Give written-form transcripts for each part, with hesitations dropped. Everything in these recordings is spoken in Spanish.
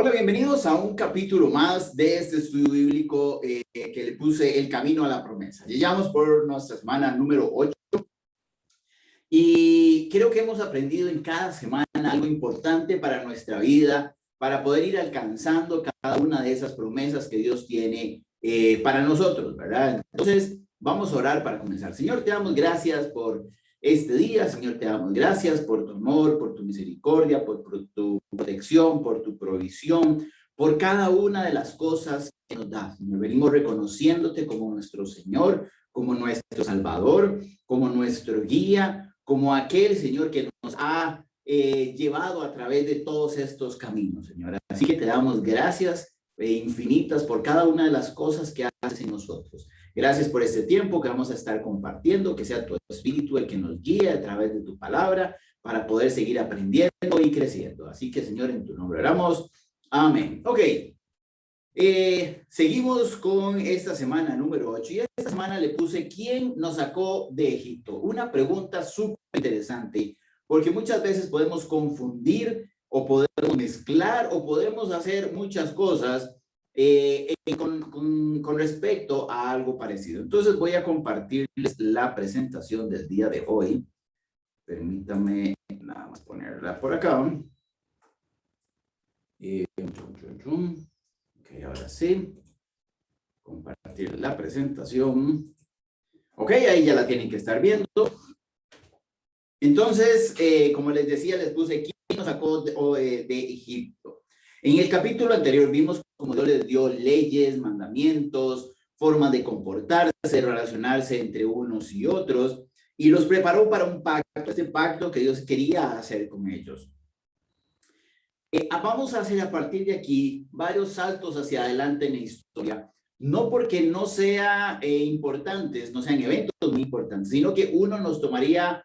Hola, bienvenidos a un capítulo más de este estudio bíblico que le puse El Camino a la Promesa. Llegamos por nuestra semana número 8 y creo que hemos aprendido en cada semana algo importante para nuestra vida, para poder ir alcanzando cada una de esas promesas que Dios tiene para nosotros, ¿verdad? Entonces, vamos a orar para comenzar. Señor, te damos gracias por este día. Señor, te damos gracias por tu amor, por tu misericordia, por tu protección, por tu provisión, por cada una de las cosas que nos das. Señor, venimos reconociéndote como nuestro Señor, como nuestro Salvador, como nuestro guía, como aquel Señor que nos ha llevado a través de todos estos caminos, Señor. Así que te damos gracias infinitas por cada una de las cosas que haces en nosotros. Gracias por este tiempo que vamos a estar compartiendo, que sea tu Espíritu el que nos guíe a través de tu palabra para poder seguir aprendiendo y creciendo. Así que, Señor, en tu nombre oramos. Amén. Ok. Seguimos con esta semana número 8 y esta semana le puse ¿quién nos sacó de Egipto? Una pregunta súper interesante porque muchas veces podemos confundir o podemos mezclar o podemos hacer muchas cosas con respecto a algo parecido. Entonces voy a compartirles la presentación del día de hoy. Permítame nada más ponerla por acá. Ok, ahora sí. Compartir la presentación. Ok, ahí ya la tienen que estar viendo. Entonces, como les decía, les puse quién nos sacó de Egipto. En el capítulo anterior vimos cómo Dios les dio leyes, mandamientos, formas de comportarse, relacionarse entre unos y otros, y los preparó para un pacto, este pacto que Dios quería hacer con ellos. Vamos a hacer a partir de aquí varios saltos hacia adelante en la historia, no porque no sean importantes, no sean eventos muy importantes, sino que uno nos tomaría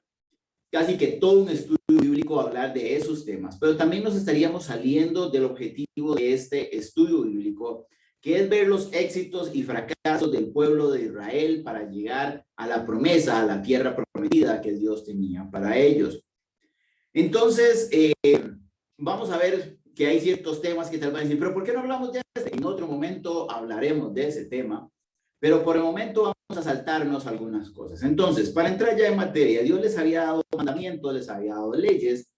casi que todo un estudio bíblico a hablar de esos temas, pero también nos estaríamos saliendo del objetivo de este estudio bíblico, que es ver los éxitos y fracasos del pueblo de Israel para llegar a la promesa, a la tierra prometida que Dios tenía para ellos. Entonces, vamos a ver que hay ciertos temas que tal vez decir, pero ¿por qué no hablamos de este? En otro momento hablaremos de ese tema, pero por el momento vamos a saltarnos algunas cosas. Entonces, para entrar ya en materia, Dios les había dado mandamientos, les había dado leyes,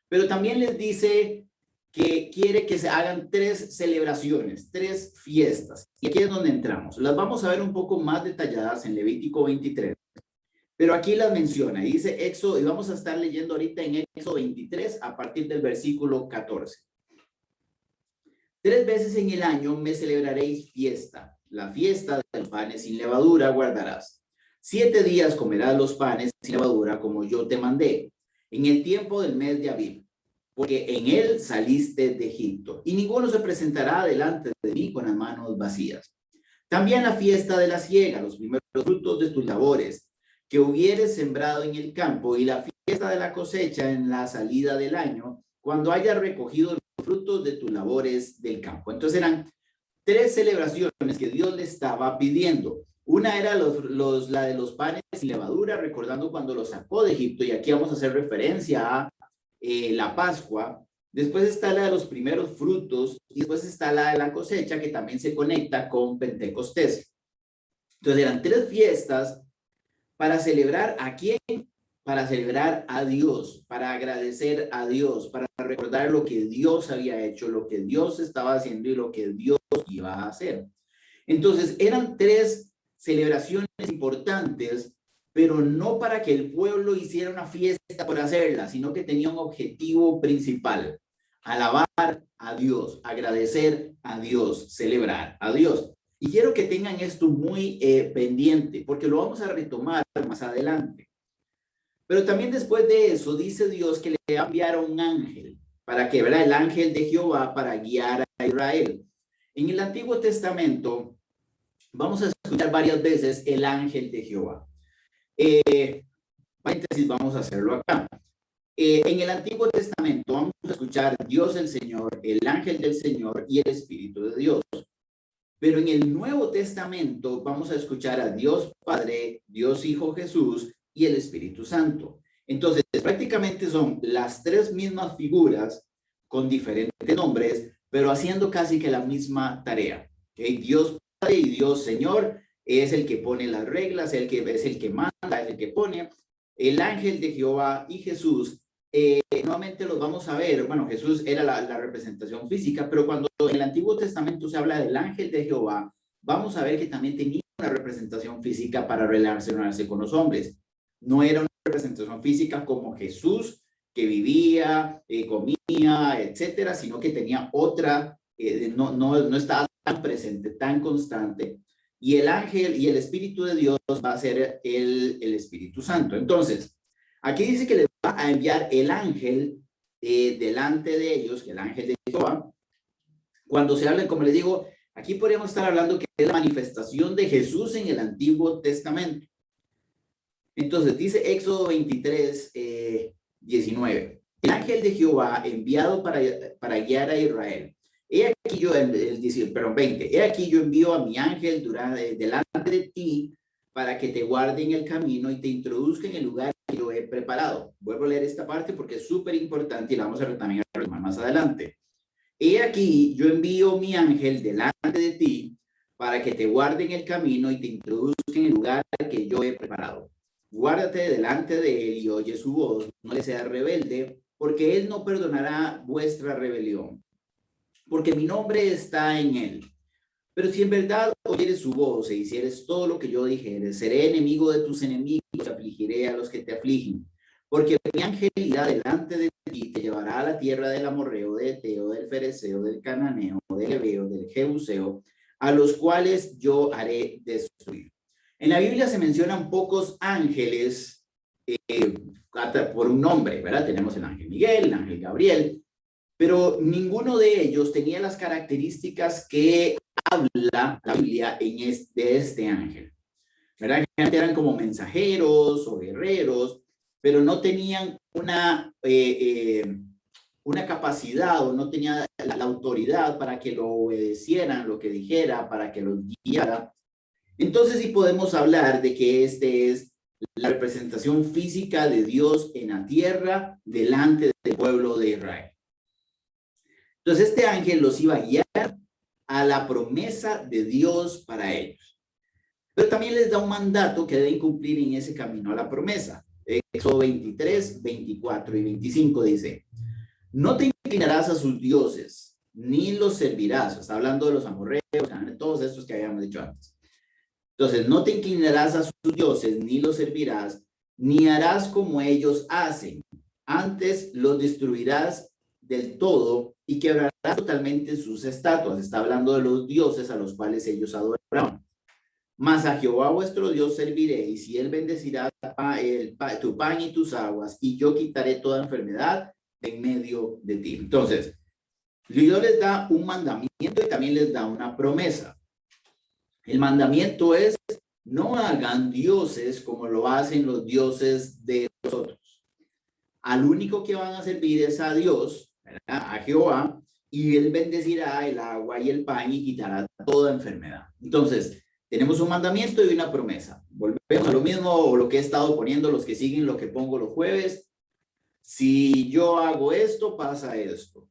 pero también les dice que quiere que se hagan 3 celebraciones, 3 fiestas. Y aquí es donde entramos. Las vamos a ver un poco más detalladas en Levítico 23. Pero aquí las menciona, y dice Éxodo, y vamos a estar leyendo ahorita en Éxodo 23 a partir del versículo 14. 3 veces en el año me celebraréis fiesta. La fiesta de los panes sin levadura guardarás. 7 días comerás los panes sin levadura como yo te mandé, en el tiempo del mes de Abib, porque en él saliste de Egipto, y ninguno se presentará delante de mí con las manos vacías. También la fiesta de la siega, los primeros frutos de tus labores, que hubieres sembrado en el campo, y la fiesta de la cosecha en la salida del año, cuando hayas recogido los frutos de tus labores del campo. Entonces eran 3 celebraciones que Dios le estaba pidiendo. Una era la de los panes sin levadura, recordando cuando los sacó de Egipto, y aquí vamos a hacer referencia a la Pascua. Después está la de los primeros frutos, y después está la de la cosecha, que también se conecta con Pentecostés. Entonces eran 3 fiestas para celebrar ¿a quién? Para celebrar a Dios, para agradecer a Dios, para recordar lo que Dios había hecho, lo que Dios estaba haciendo y lo que Dios iba a hacer. Entonces, eran 3 celebraciones importantes, pero no para que el pueblo hiciera una fiesta por hacerla, sino que tenía un objetivo principal: alabar a Dios, agradecer a Dios, celebrar a Dios. Y quiero que tengan esto muy pendiente, porque lo vamos a retomar más adelante. Pero también después de eso, dice Dios que le va a enviar a un ángel, para que, ¿verdad? El ángel de Jehová para guiar a Israel. En el Antiguo Testamento, vamos a escuchar varias veces el ángel de Jehová. Paréntesis, vamos a hacerlo acá. En el Antiguo Testamento vamos a escuchar Dios el Señor, el ángel del Señor y el Espíritu de Dios. Pero en el Nuevo Testamento vamos a escuchar a Dios Padre, Dios Hijo Jesús y el Espíritu Santo. Entonces, prácticamente son las 3 mismas figuras con diferentes nombres, pero haciendo casi que la misma tarea. ¿Okay? Dios Padre y Dios Señor es el que pone las reglas, es el que manda, es el que pone. El ángel de Jehová y Jesús, nuevamente los vamos a ver. Bueno, Jesús era la representación física, pero cuando en el Antiguo Testamento se habla del ángel de Jehová, vamos a ver que también tenía una representación física para relacionarse con los hombres. No era una representación física como Jesús, que vivía, comía, etcétera, sino que tenía otra, no estaba tan presente, tan constante. Y el ángel y el Espíritu de Dios va a ser el Espíritu Santo. Entonces, aquí dice que les va a enviar el ángel delante de ellos, el ángel de Jehová. Cuando se habla, como les digo, aquí podríamos estar hablando que es la manifestación de Jesús en el Antiguo Testamento. Entonces, dice Éxodo 23, 19. El ángel de Jehová enviado para guiar a Israel. He aquí yo, 20, he aquí yo envío a mi ángel delante de ti para que te guarde en el camino y te introduzca en el lugar que yo he preparado. Vuelvo a leer esta parte porque es súper importante y la vamos a ver también más adelante. He aquí yo envío mi ángel delante de ti para que te guarde en el camino y te introduzca en el lugar que yo he preparado. Guárdate delante de él y oye su voz, no le seas rebelde, porque él no perdonará vuestra rebelión, porque mi nombre está en él. Pero si en verdad oyeres su voz e hicieres todo lo que yo dijere, seré enemigo de tus enemigos, afligiré a los que te afligen. Porque mi ángel irá delante de ti, te llevará a la tierra del amorreo, del eteo, del fereceo, del cananeo, del heveo, del jebuseo, a los cuales yo haré destruir. En la Biblia se mencionan pocos ángeles por un nombre, ¿verdad? Tenemos el ángel Miguel, el ángel Gabriel, pero ninguno de ellos tenía las características que habla la Biblia de este ángel, ¿verdad? Eran como mensajeros o guerreros, pero no tenían una capacidad o no tenían la autoridad para que lo obedecieran, lo que dijera, para que los guiara. Entonces sí podemos hablar de que este es la representación física de Dios en la tierra delante del pueblo de Israel. Entonces este ángel los iba a guiar a la promesa de Dios para ellos. Pero también les da un mandato que deben cumplir en ese camino a la promesa. Éxodo 23, 24 y 25 dice: no te inclinarás a sus dioses, ni los servirás. Está hablando de los amorreos, todos estos que habíamos dicho antes. Entonces, no te inclinarás a sus dioses, ni los servirás, ni harás como ellos hacen. Antes los destruirás del todo y quebrarás totalmente sus estatuas. Está hablando de los dioses a los cuales ellos adoraban. Mas a Jehová vuestro Dios serviréis, y él bendecirá tu pan y tus aguas, y yo quitaré toda enfermedad en medio de ti. Entonces, Dios les da un mandamiento y también les da una promesa. El mandamiento es: no hagan dioses como lo hacen los dioses de nosotros. Al único que van a servir es a Dios, ¿verdad? A Jehová, y él bendecirá el agua y el pan y quitará toda enfermedad. Entonces, tenemos un mandamiento y una promesa. Volvemos a lo mismo, o lo que he estado poniendo, los que siguen lo que pongo los jueves. Si yo hago esto, pasa esto,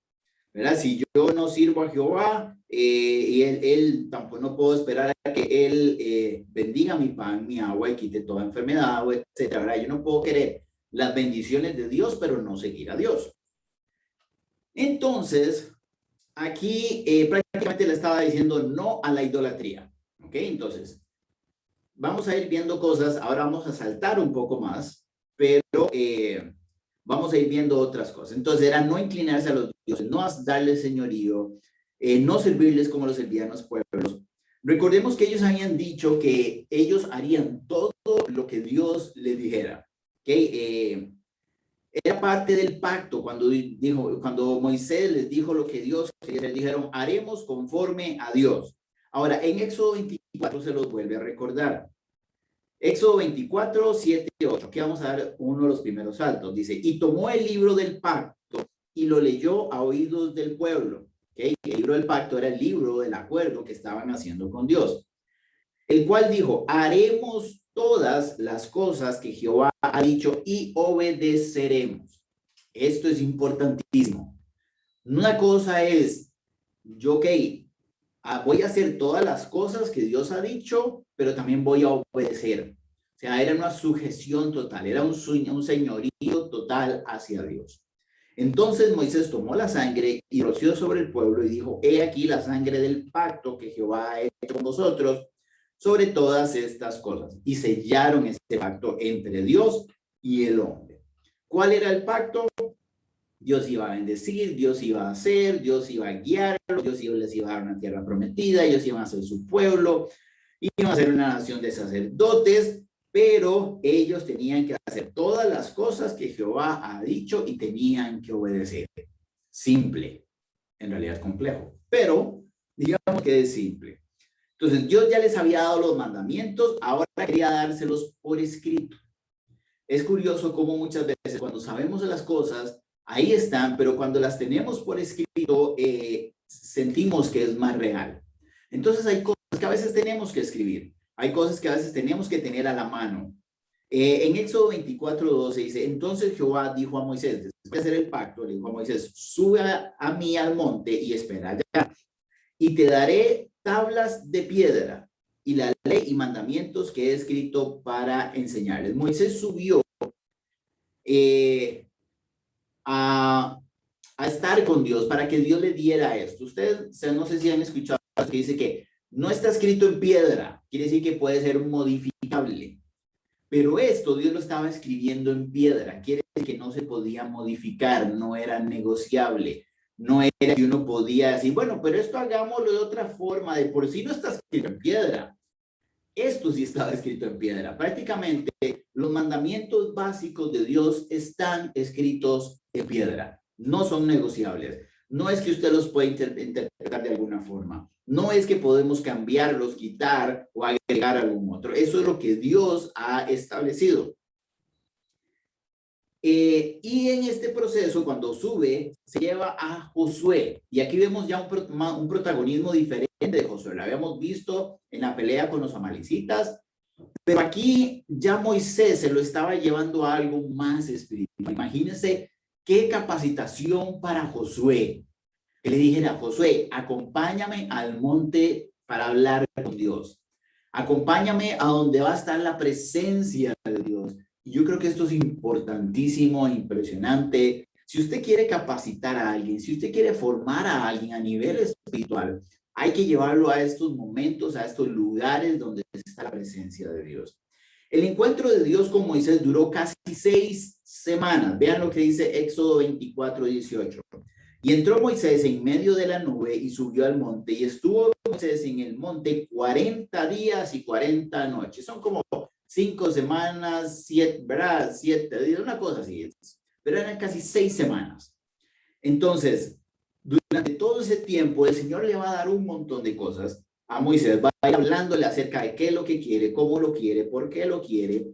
¿verdad? Si yo no sirvo a Jehová, y él tampoco, no puedo esperar a que él bendiga mi pan, mi agua y quite toda enfermedad, etcétera, ¿verdad? Yo no puedo querer las bendiciones de Dios, pero no seguir a Dios. Entonces, aquí prácticamente le estaba diciendo no a la idolatría, ¿ok? Entonces, vamos a ir viendo cosas, ahora vamos a saltar un poco más, pero vamos a ir viendo otras cosas. Entonces era no inclinarse a los dioses, no darles señorío, no servirles como los servían los pueblos. Recordemos que ellos habían dicho que ellos harían todo lo que Dios les dijera. ¿Okay? Era parte del pacto cuando Moisés les dijo lo que Dios quería, les dijeron: haremos conforme a Dios. Ahora, en Éxodo 24 se los vuelve a recordar. Éxodo 24, 7 y 8. Aquí vamos a dar uno de los primeros saltos. Dice: y tomó el libro del pacto y lo leyó a oídos del pueblo. ¿Okay? El libro del pacto era el libro del acuerdo que estaban haciendo con Dios. El cual dijo: haremos todas las cosas que Jehová ha dicho y obedeceremos. Esto es importantísimo. Una cosa es yo, ok, voy a hacer todas las cosas que Dios ha dicho, pero también voy a obedecer. O sea, era una sujeción total, era un señorío total hacia Dios. Entonces Moisés tomó la sangre y roció sobre el pueblo y dijo, he aquí la sangre del pacto que Jehová ha hecho con vosotros sobre todas estas cosas. Y sellaron este pacto entre Dios y el hombre. ¿Cuál era el pacto? Dios iba a bendecir, Dios iba a hacer, Dios iba a guiarlos, Dios les iba a dar una tierra prometida, ellos iban a ser su pueblo, iban a ser una nación de sacerdotes, pero ellos tenían que hacer todas las cosas que Jehová ha dicho y tenían que obedecer. Simple, en realidad es complejo, pero digamos que es simple. Entonces Dios ya les había dado los mandamientos, ahora quería dárselos por escrito. Es curioso cómo muchas veces cuando sabemos de las cosas, ahí están, pero cuando las tenemos por escrito, sentimos que es más real. Entonces hay cosas que a veces tenemos que escribir, hay cosas que a veces tenemos que tener a la mano. En Éxodo 24:12 dice, entonces Jehová dijo a Moisés, después de hacer el pacto, le dijo a Moisés, sube a mí al monte y espera allá, y te daré tablas de piedra y la ley y mandamientos que he escrito para enseñarles. Moisés subió a estar con Dios para que Dios le diera esto. Ustedes, no sé si han escuchado que dice que no está escrito en piedra, quiere decir que puede ser modificable. Pero esto Dios lo estaba escribiendo en piedra, quiere decir que no se podía modificar, no era negociable, no era que uno podía decir, bueno, pero esto hagámoslo de otra forma, de por sí no está escrito en piedra. Esto sí estaba escrito en piedra. Prácticamente los mandamientos básicos de Dios están escritos en piedra. No son negociables. No es que usted los pueda interpretar de alguna forma. No es que podemos cambiarlos, quitar o agregar algún otro. Eso es lo que Dios ha establecido. Y en este proceso, cuando sube, se lleva a Josué. Y aquí vemos ya un protagonismo diferente de Josué. Lo habíamos visto en la pelea con los amalecitas, pero aquí ya Moisés se lo estaba llevando a algo más espiritual. Imagínense qué capacitación para Josué. Que le dijera, Josué, acompáñame al monte para hablar con Dios. Acompáñame a donde va a estar la presencia de Dios. Y yo creo que esto es importantísimo, impresionante. Si usted quiere capacitar a alguien, si usted quiere formar a alguien a nivel espiritual, hay que llevarlo a estos momentos, a estos lugares donde está la presencia de Dios. El encuentro de Dios con Moisés duró casi 6 semanas. Vean lo que dice Éxodo 24:18. Y entró Moisés en medio de la nube y subió al monte, y estuvo Moisés en el monte 40 días y 40 noches. Son como 5 semanas, 7, ¿verdad? 7 días, una cosa así. Pero eran casi 6 semanas. Entonces, durante todo ese tiempo, el Señor le va a dar un montón de cosas a Moisés. Va a ir hablándole acerca de qué es lo que quiere, cómo lo quiere, por qué lo quiere.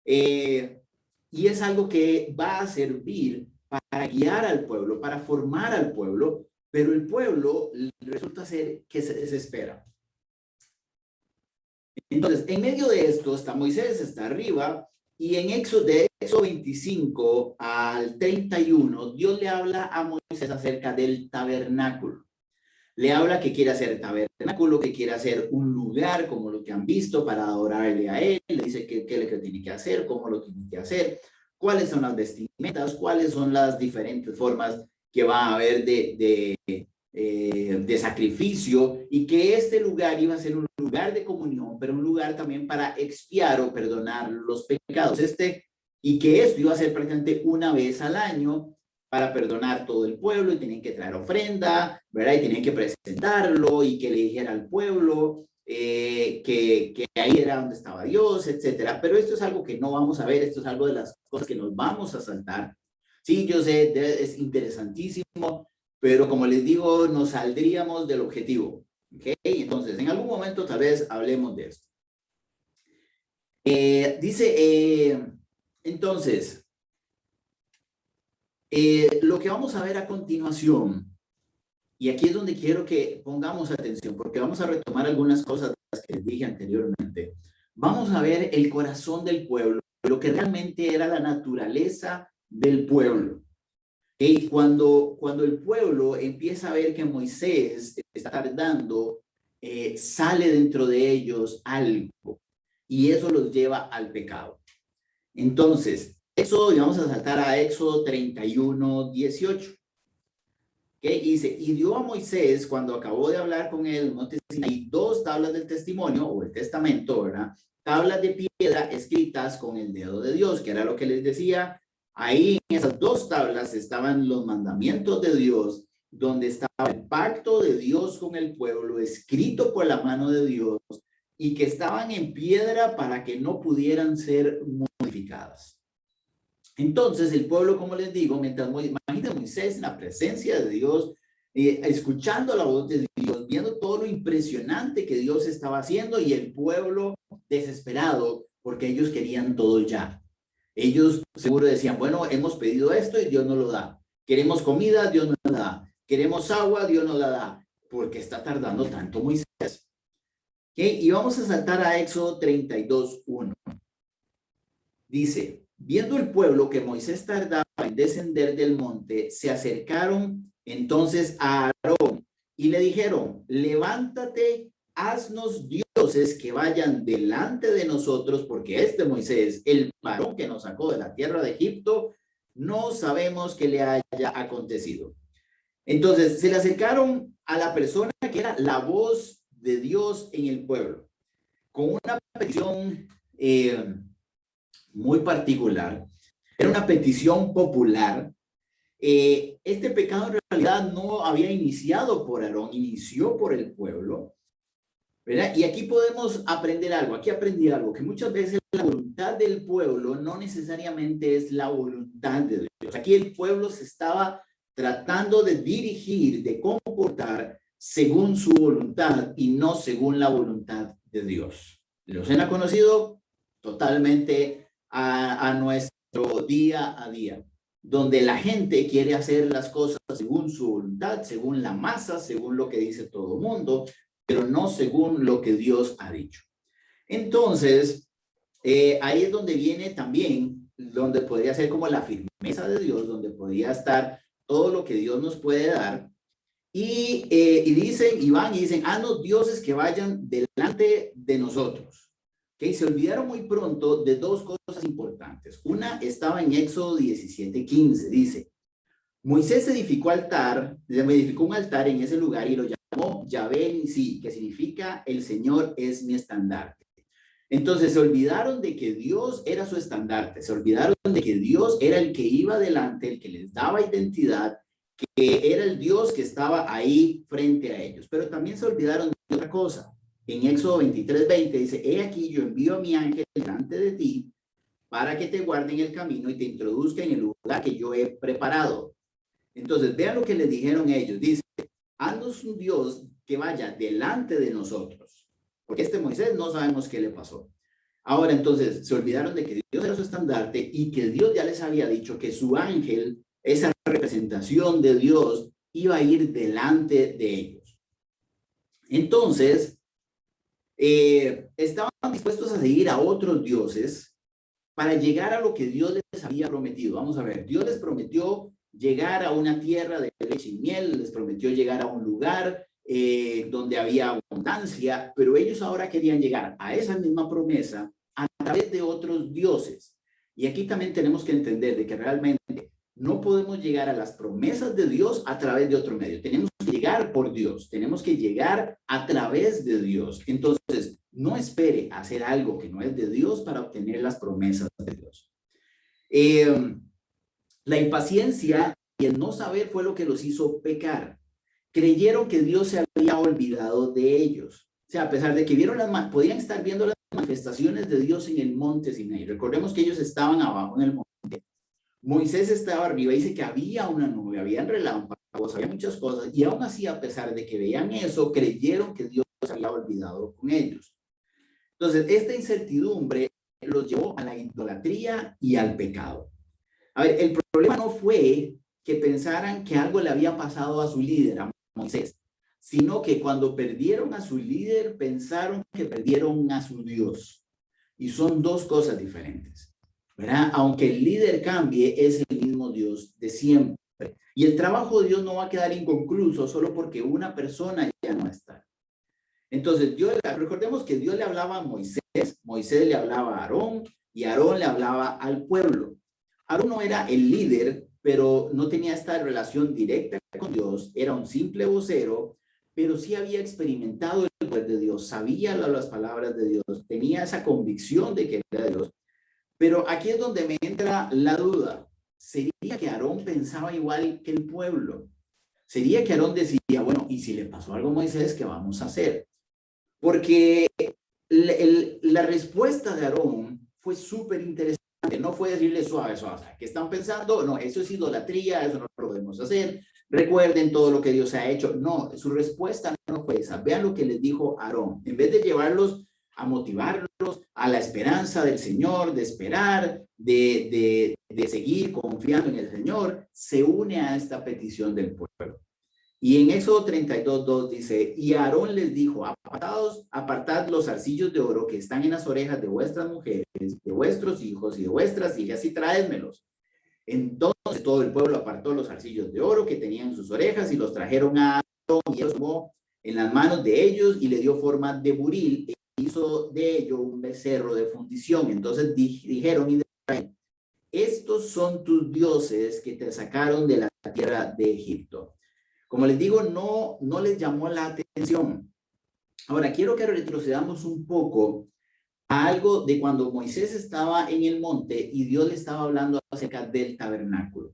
Y es algo que va a servir para guiar al pueblo, para formar al pueblo, pero el pueblo resulta ser que se desespera. Entonces, en medio de esto está Moisés, está arriba, y en Éxodo 25 al 31, Dios le habla a Moisés acerca del tabernáculo. Le habla que quiere hacer tabernáculo, que quiere hacer un lugar como lo que han visto para adorarle a él. Le dice qué es lo que tiene que hacer, cómo lo tiene que hacer, cuáles son las vestimentas, cuáles son las diferentes formas que va a haber de sacrificio, y que este lugar iba a ser un lugar de comunión, pero un lugar también para expiar o perdonar los pecados. Y que esto iba a ser prácticamente una vez al año para perdonar todo el pueblo, y tenían que traer ofrenda, ¿verdad? Y tenían que presentarlo, y que le dijera al pueblo que ahí era donde estaba Dios, etcétera. Pero esto es algo que no vamos a ver, esto es algo de las cosas que nos vamos a saltar. Sí, yo sé, es interesantísimo, pero como les digo, nos saldríamos del objetivo. ¿Ok? Entonces, en algún momento tal vez hablemos de esto. Entonces, lo que vamos a ver a continuación, y aquí es donde quiero que pongamos atención, porque vamos a retomar algunas cosas que les dije anteriormente. Vamos a ver el corazón del pueblo, lo que realmente era la naturaleza del pueblo. Y cuando el pueblo empieza a ver que Moisés está tardando, sale dentro de ellos algo y eso los lleva al pecado. Entonces, Éxodo, y vamos a saltar a Éxodo 31:18. ¿Okay? Y dice, y dio a Moisés, cuando acabó de hablar con él, monte Sinaí, 2 tablas del testimonio, o el testamento, ¿verdad? Tablas de piedra escritas con el dedo de Dios, que era lo que les decía. Ahí en esas 2 tablas estaban los mandamientos de Dios, donde estaba el pacto de Dios con el pueblo, escrito por la mano de Dios, y que estaban en piedra para que no pudieran ser modificadas. Entonces el pueblo, como les digo, mientras imagínate Moisés en la presencia de Dios, escuchando la voz de Dios, viendo todo lo impresionante que Dios estaba haciendo y el pueblo desesperado porque ellos querían todo ya. Ellos seguro decían, bueno, hemos pedido esto y Dios no lo da. Queremos comida, Dios no la da. Queremos agua, Dios no la da. ¿Por qué está tardando tanto Moisés? ¿Okay? Y vamos a saltar a Éxodo 32:1. Dice, viendo el pueblo que Moisés tardaba en descender del monte, se acercaron entonces a Aarón y le dijeron, levántate, haznos dioses que vayan delante de nosotros, porque este Moisés, el varón que nos sacó de la tierra de Egipto, no sabemos qué le haya acontecido. Entonces se le acercaron a la persona que era la voz de Dios en el pueblo, con una petición muy particular, era una petición popular. Este pecado en realidad no había iniciado por Aarón, inició por el pueblo, ¿verdad? Y aquí podemos aprender algo, aquí aprendí algo, que muchas veces la voluntad del pueblo no necesariamente es la voluntad de Dios. Aquí el pueblo se estaba tratando de dirigir, de comportar según su voluntad y no según la voluntad de Dios. ¿Los han conocido? Totalmente a nuestro día a día, donde la gente quiere hacer las cosas según su voluntad, según la masa, según lo que dice todo el mundo, pero no según lo que Dios ha dicho. Entonces, ahí es donde viene también, donde podría ser como la firmeza de Dios, donde podría estar todo lo que Dios nos puede dar. Y dicen, y van y dicen, haznos dioses que vayan delante de nosotros. ¿Okay? Se olvidaron muy pronto de 2 cosas importantes. Una estaba en Éxodo 17:15, dice, Moisés edificó un altar en ese lugar y lo llamó Yahvé Nisí, que significa el Señor es mi estandarte. Entonces se olvidaron de que Dios era su estandarte, se olvidaron de que Dios era el que iba adelante, el que les daba identidad, que era el Dios que estaba ahí frente a ellos. Pero también se olvidaron de otra cosa. En Éxodo 23:20 dice, he aquí yo envío a mi ángel delante de ti para que te guarde en el camino y te introduzca en el lugar que yo he preparado. Entonces, vean lo que les dijeron ellos. Dice, haznos un Dios que vaya delante de nosotros. Porque este Moisés no sabemos qué le pasó. Ahora, entonces, se olvidaron de que Dios era su estandarte y que Dios ya les había dicho que su ángel, esa representación de Dios, iba a ir delante de ellos. Entonces, estaban dispuestos a seguir a otros dioses para llegar a lo que Dios les había prometido. Vamos a ver, Dios les prometió llegar a una tierra de leche y miel, les prometió llegar a un lugar donde había abundancia, pero ellos ahora querían llegar a esa misma promesa a través de otros dioses. Y aquí también tenemos que entender de que realmente no podemos llegar a las promesas de Dios a través de otro medio. Tenemos que llegar por Dios, tenemos que llegar a través de Dios. Entonces, no espere hacer algo que no es de Dios para obtener las promesas de Dios. La impaciencia y el no saber fue lo que los hizo pecar. Creyeron que Dios se había olvidado de ellos. O sea, a pesar de que podían estar viendo las manifestaciones de Dios en el monte Sinaí. Recordemos que ellos estaban abajo en el monte. Moisés estaba arriba, dice que había una nube, habían relámpagos, había muchas cosas, y aún así, a pesar de que veían eso, creyeron que Dios se había olvidado con ellos. Entonces, esta incertidumbre los llevó a la idolatría y al pecado. A ver, el problema no fue que pensaran que algo le había pasado a su líder, a Moisés, sino que cuando perdieron a su líder, pensaron que perdieron a su Dios. Y son 2 cosas diferentes, ¿verdad? Aunque el líder cambie, es el mismo Dios de siempre. Y el trabajo de Dios no va a quedar inconcluso solo porque una persona ya no está. Entonces, recordemos que Dios le hablaba a Moisés, Moisés le hablaba a Aarón y Aarón le hablaba al pueblo. Aarón no era el líder, pero no tenía esta relación directa con Dios, era un simple vocero, pero sí había experimentado el poder de Dios, sabía las palabras de Dios, tenía esa convicción de que era Dios. Pero aquí es donde me entra la duda. ¿Sería que Aarón pensaba igual que el pueblo? ¿Sería que Aarón decía, bueno, y si le pasó algo a Moisés, qué vamos a hacer? Porque la respuesta de Aarón fue súper interesante. No fue decirle suave, suave, ¿qué están pensando? No, eso es idolatría, eso no lo podemos hacer. Recuerden todo lo que Dios ha hecho. No, su respuesta no fue esa. Vean lo que les dijo Aarón. En vez de llevarlos a motivarlos a la esperanza del Señor, de esperar, de seguir confiando en el Señor, se une a esta petición del pueblo. Y en Éxodo 32:2 dice, y Aarón les dijo, apartad los zarcillos de oro que están en las orejas de vuestras mujeres, de vuestros hijos y de vuestras hijas y traédmelos. Entonces todo el pueblo apartó los zarcillos de oro que tenían en sus orejas y los trajeron a Aarón y él los tomó en las manos de ellos y le dio forma de buril e hizo de ello un becerro de fundición. Entonces dijeron y Israel, estos son tus dioses que te sacaron de la tierra de Egipto. Como les digo, no les llamó la atención. Ahora, quiero que retrocedamos un poco a algo de cuando Moisés estaba en el monte y Dios le estaba hablando acerca del tabernáculo.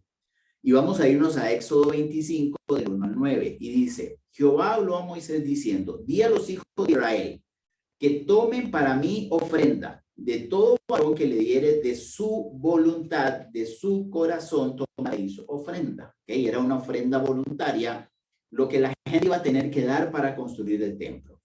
Y vamos a irnos a Éxodo 25, del 1 al 9. Y dice, Jehová habló a Moisés diciendo, di a los hijos de Israel que tomen para mí ofrenda de todo varón que le diere de su voluntad, de su corazón, tomaréis ofrenda. ¿Okay? Era una ofrenda voluntaria, lo que la gente iba a tener que dar para construir el templo.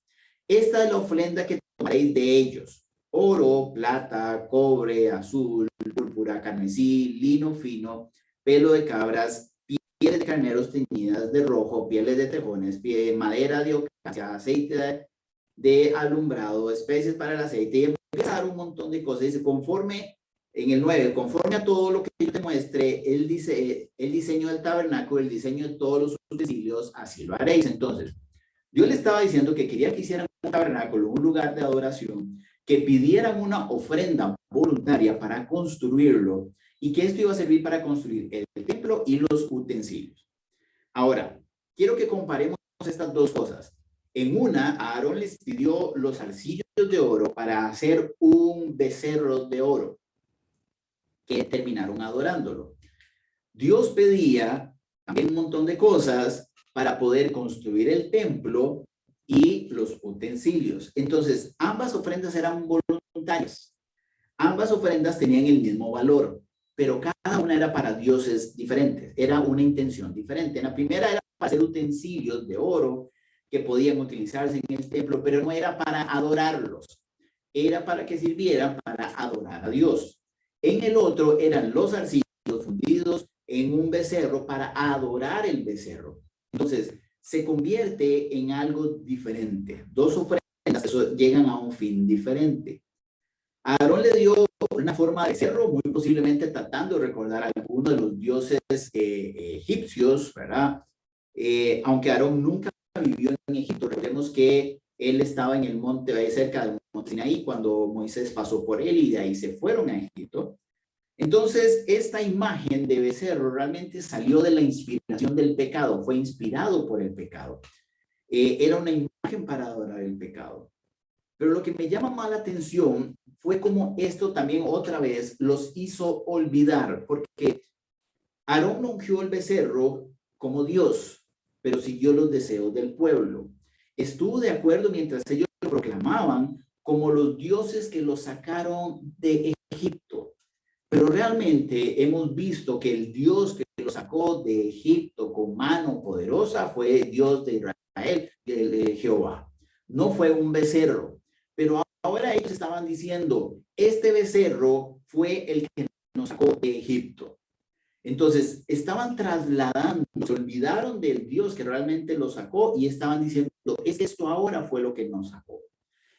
Esta es la ofrenda que tomaréis de ellos: oro, plata, cobre, azul, púrpura, carmesí, lino fino, pelo de cabras, pieles de carneros teñidas de rojo, pieles de tejones, madera de ocasia, aceite de alumbrado, especies para el aceite, y empieza a dar un montón de cosas. Dice, conforme, en el 9, conforme a todo lo que yo te muestre, él dice, el diseño del tabernáculo, el diseño de todos los utensilios, así lo haréis. Entonces, Dios le estaba diciendo que quería que hicieran un tabernáculo, un lugar de adoración, que pidieran una ofrenda voluntaria para construirlo, y que esto iba a servir para construir el templo y los utensilios. Ahora, quiero que comparemos estas dos cosas. En una, Aarón les pidió los zarcillos de oro para hacer un becerro de oro, que terminaron adorándolo. Dios pedía también un montón de cosas para poder construir el templo y los utensilios. Entonces, ambas ofrendas eran voluntarias. Ambas ofrendas tenían el mismo valor, pero cada una era para dioses diferentes. Era una intención diferente. La primera era para hacer utensilios de oro que podían utilizarse en el templo, pero no era para adorarlos. Era para que sirvieran para adorar a Dios. En el otro eran los zarcillos fundidos en un becerro para adorar el becerro. Entonces, se convierte en algo diferente. Dos ofrendas, eso, llegan a un fin diferente. Aarón le dio una forma de becerro, muy posiblemente tratando de recordar a algunos de los dioses egipcios, ¿verdad? Aunque Aarón nunca vivió en Egipto, recordemos que él estaba en el monte, ahí cerca del monte Sinaí, cuando Moisés pasó por él y de ahí se fueron a Egipto. Entonces, esta imagen de becerro realmente salió de la inspiración del pecado, fue inspirado por el pecado. Era una imagen para adorar el pecado. Pero lo que me llama más la atención fue como esto también otra vez los hizo olvidar, porque Aarón no ungió el becerro como Dios, pero siguió los deseos del pueblo. Estuvo de acuerdo mientras ellos lo proclamaban como los dioses que los sacaron de Egipto. Pero realmente hemos visto que el Dios que lo sacó de Egipto con mano poderosa fue Dios de Israel, de Jehová. No fue un becerro. Pero ahora ellos estaban diciendo, este becerro fue el que nos sacó de Egipto. Entonces, estaban trasladando, se olvidaron del Dios que realmente los sacó y estaban diciendo, es que esto ahora fue lo que nos sacó.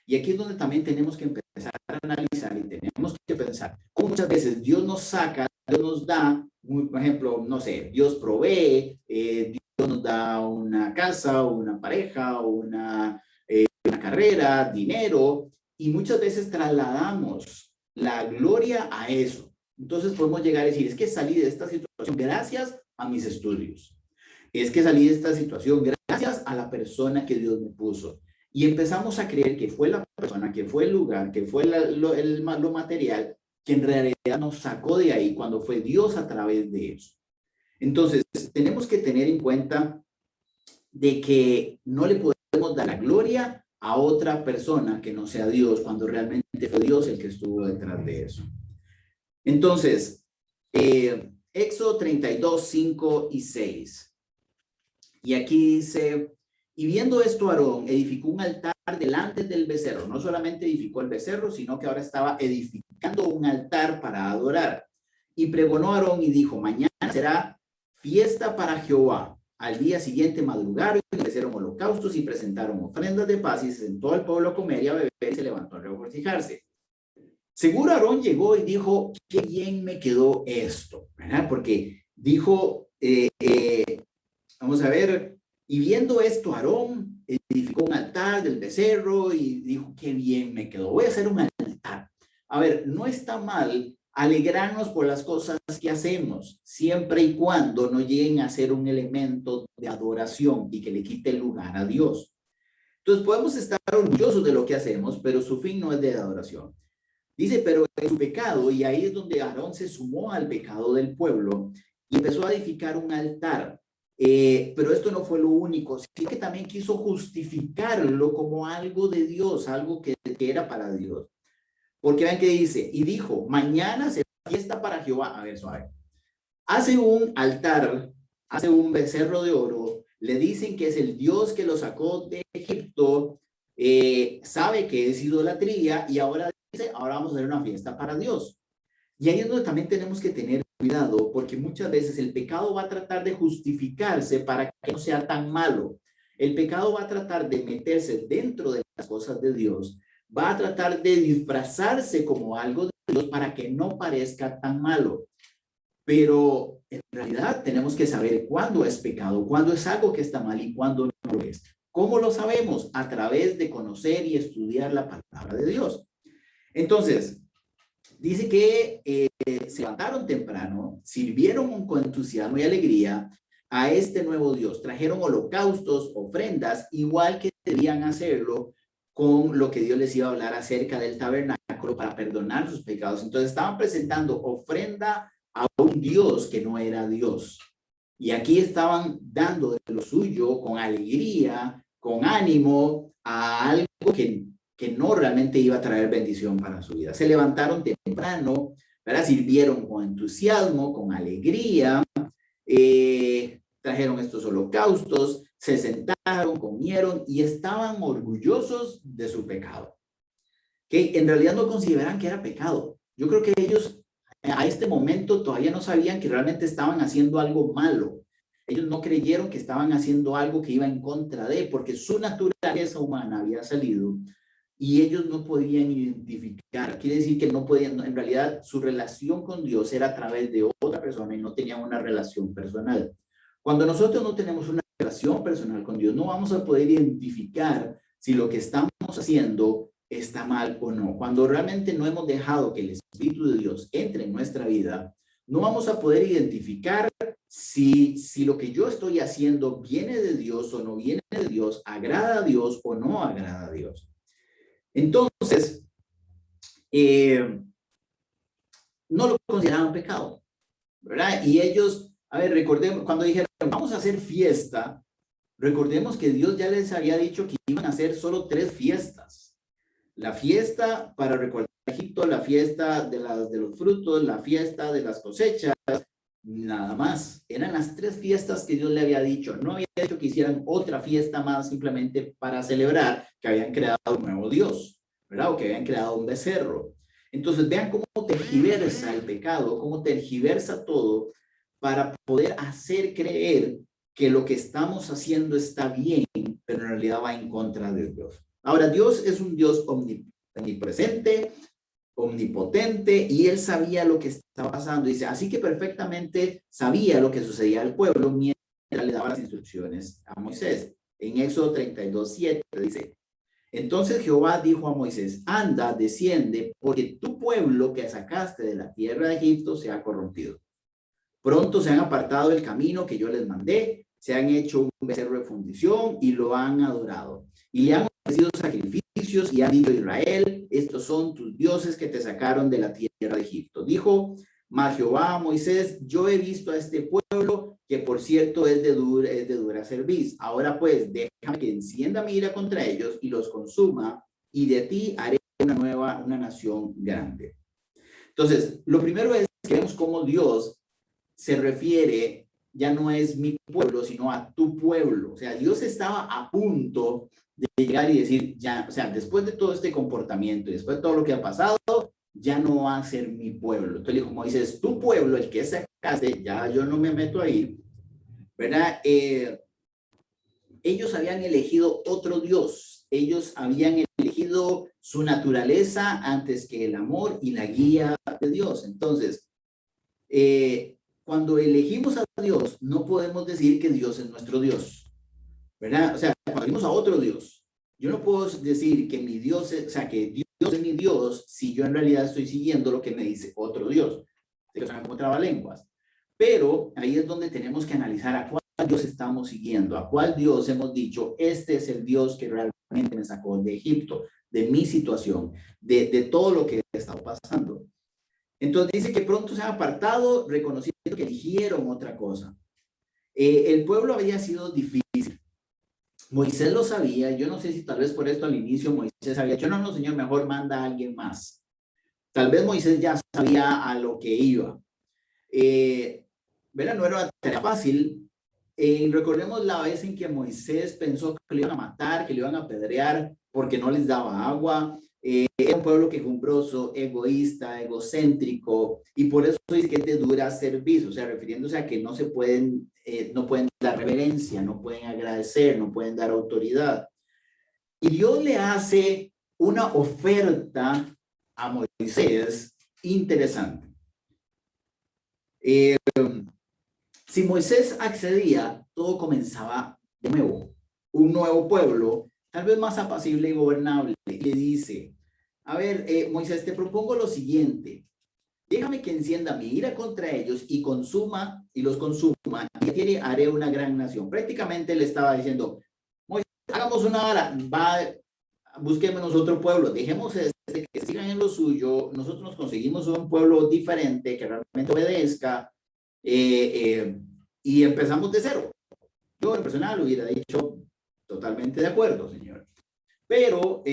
Y aquí es donde también tenemos que empezar a analizar y tenemos que pensar cómo muchas veces Dios nos saca, Dios nos da por ejemplo, no sé, Dios provee, Dios nos da una casa, una pareja, una carrera, dinero, y muchas veces trasladamos la gloria a eso. Entonces podemos llegar a decir, es que salí de esta situación gracias a mis estudios. Es que salí de esta situación gracias a la persona que Dios me puso. Y empezamos a creer que fue la persona, que fue el lugar, que fue lo material, que en realidad nos sacó de ahí cuando fue Dios a través de eso. Entonces, tenemos que tener en cuenta de que no le podemos dar la gloria a otra persona que no sea Dios, cuando realmente fue Dios el que estuvo detrás de eso. Entonces, Éxodo 32, 5 y 6. Y aquí dice, y viendo esto Aarón edificó un altar delante del becerro. No solamente edificó el becerro, sino que ahora estaba edificando un altar para adorar. Y pregonó Aarón y dijo, mañana será fiesta para Jehová. Al día siguiente madrugaron y ofrecieron holocaustos y presentaron ofrendas de paz, y se sentó el pueblo a comer y a beber y se levantó a regocijarse. Seguro Aarón llegó y dijo, qué bien me quedó esto, ¿verdad? Porque dijo, vamos a ver, y viendo esto Aarón edificó un altar del becerro y dijo, qué bien me quedó, voy a hacer un altar. A ver, no está mal alegrarnos por las cosas que hacemos, siempre y cuando no lleguen a ser un elemento de adoración y que le quite el lugar a Dios. Entonces podemos estar orgullosos de lo que hacemos, pero su fin no es de adoración. Dice, pero en su pecado, y ahí es donde Aarón se sumó al pecado del pueblo y empezó a edificar un altar. Pero esto no fue lo único, sino que también quiso justificarlo como algo de Dios, algo que era para Dios. Porque vean que dice, y dijo, mañana será fiesta para Jehová. A ver, suave. Hace un altar, hace un becerro de oro, le dicen que es el Dios que lo sacó de Egipto, sabe que es idolatría y ahora dice, ahora vamos a hacer una fiesta para Dios. Y ahí es donde también tenemos que tener cuidado, porque muchas veces el pecado va a tratar de justificarse para que no sea tan malo. El pecado va a tratar de meterse dentro de las cosas de Dios, va a tratar de disfrazarse como algo de Dios para que no parezca tan malo. Pero en realidad tenemos que saber cuándo es pecado, cuándo es algo que está mal y cuándo no lo es. ¿Cómo lo sabemos? A través de conocer y estudiar la palabra de Dios. Entonces, dice que se levantaron temprano, sirvieron con entusiasmo y alegría a este nuevo Dios. Trajeron holocaustos, ofrendas, igual que debían hacerlo con lo que Dios les iba a hablar acerca del tabernáculo para perdonar sus pecados. Entonces estaban presentando ofrenda a un Dios que no era Dios. Y aquí estaban dando de lo suyo con alegría, con ánimo, a algo que no realmente iba a traer bendición para su vida. Se levantaron temprano, ¿verdad? Sirvieron con entusiasmo, con alegría, trajeron estos holocaustos, se sentaron, comieron y estaban orgullosos de su pecado. Que en realidad no consideran que era pecado. Yo creo que ellos a este momento todavía no sabían que realmente estaban haciendo algo malo. Ellos no creyeron que estaban haciendo algo que iba en contra de, porque su naturaleza humana había salido y ellos no podían identificar. Quiere decir que no podían, en realidad su relación con Dios era a través de otra persona y no tenían una relación personal. Cuando nosotros no tenemos una relación personal con Dios, no vamos a poder identificar si lo que estamos haciendo está mal o no. Cuando realmente no hemos dejado que el Espíritu de Dios entre en nuestra vida, no vamos a poder identificar si lo que yo estoy haciendo viene de Dios o no viene de Dios, agrada a Dios o no agrada a Dios. Entonces, no lo consideraban pecado, ¿verdad? Y ellos, a ver, recordemos, cuando dijeron, vamos a hacer fiesta, recordemos que Dios ya les había dicho que iban a hacer solo 3 fiestas. La fiesta para recordar Egipto, la fiesta de los frutos, la fiesta de las cosechas, nada más. Eran las 3 fiestas que Dios le había dicho. No había dicho que hicieran otra fiesta más simplemente para celebrar que habían creado un nuevo Dios, ¿verdad? O que habían creado un becerro. Entonces vean cómo tergiversa el pecado, cómo tergiversa todo para poder hacer creer que lo que estamos haciendo está bien, pero en realidad va en contra de Dios. Ahora, Dios es un Dios omnipresente, omnipotente, y él sabía lo que estaba pasando. Dice, así que perfectamente sabía lo que sucedía al pueblo mientras le daba las instrucciones a Moisés. En Éxodo 32:7 dice, entonces Jehová dijo a Moisés, anda, desciende, porque tu pueblo que sacaste de la tierra de Egipto se ha corrompido. Pronto se han apartado del camino que yo les mandé, se han hecho un becerro de fundición y lo han adorado. Y le han ofrecido sacrificios y han dicho a Israel, estos son tus dioses que te sacaron de la tierra de Egipto. Dijo mas Jehová a Moisés, yo he visto a este pueblo que por cierto es de dura cerviz. Ahora pues, déjame que encienda mi ira contra ellos y los consuma, y de ti haré una nación grande. Entonces, lo primero es que vemos cómo Dios se refiere, ya no es mi pueblo, sino a tu pueblo. O sea, Dios estaba a punto de llegar y decir, ya, o sea, después de todo este comportamiento y después de todo lo que ha pasado, ya no va a ser mi pueblo. Entonces le dijo, como dices, tu pueblo, el que sacaste, ya yo no me meto ahí, ¿verdad? Ellos habían elegido otro Dios. Ellos habían elegido su naturaleza antes que el amor y la guía de Dios. Entonces, cuando elegimos a Dios, no podemos decir que Dios es nuestro Dios, ¿verdad? O sea, cuando elegimos a otro Dios, yo no puedo decir que mi Dios es, o sea, que Dios es mi Dios si yo en realidad estoy siguiendo lo que me dice otro Dios. Que son como trabalenguas. Pero ahí es donde tenemos que analizar a cuál Dios estamos siguiendo, a cuál Dios hemos dicho, este es el Dios que realmente me sacó de Egipto, de mi situación, de todo lo que he estado pasando. Entonces dice que pronto se han apartado, reconociendo que eligieron otra cosa. El pueblo había sido difícil. Moisés lo sabía. Yo no sé si tal vez por esto al inicio Moisés había dicho, no, no, Señor, mejor manda a alguien más. Tal vez Moisés ya sabía a lo que iba. ¿Verdad? No era tarea fácil. Recordemos la vez en que Moisés pensó que le iban a matar, que le iban a apedrear porque no les daba agua. Era un pueblo quejumbroso, egoísta, egocéntrico, y por eso dice que es de dura servicio, o sea, refiriéndose a que no se pueden, no pueden dar reverencia, no pueden agradecer, no pueden dar autoridad. Y Dios le hace una oferta a Moisés interesante. Si Moisés accedía, todo comenzaba de nuevo. Un nuevo pueblo, tal vez más apacible y gobernable. Le dice, a ver, Moisés, te propongo lo siguiente. Déjame que encienda mi ira contra ellos y los consuma, y haré una gran nación. Prácticamente le estaba diciendo, Moisés, hagamos una hora, busquemos otro pueblo, dejemos que sigan en lo suyo, nosotros nos conseguimos un pueblo diferente que realmente obedezca, y empezamos de cero. Yo en personal hubiera dicho totalmente de acuerdo, señor. Pero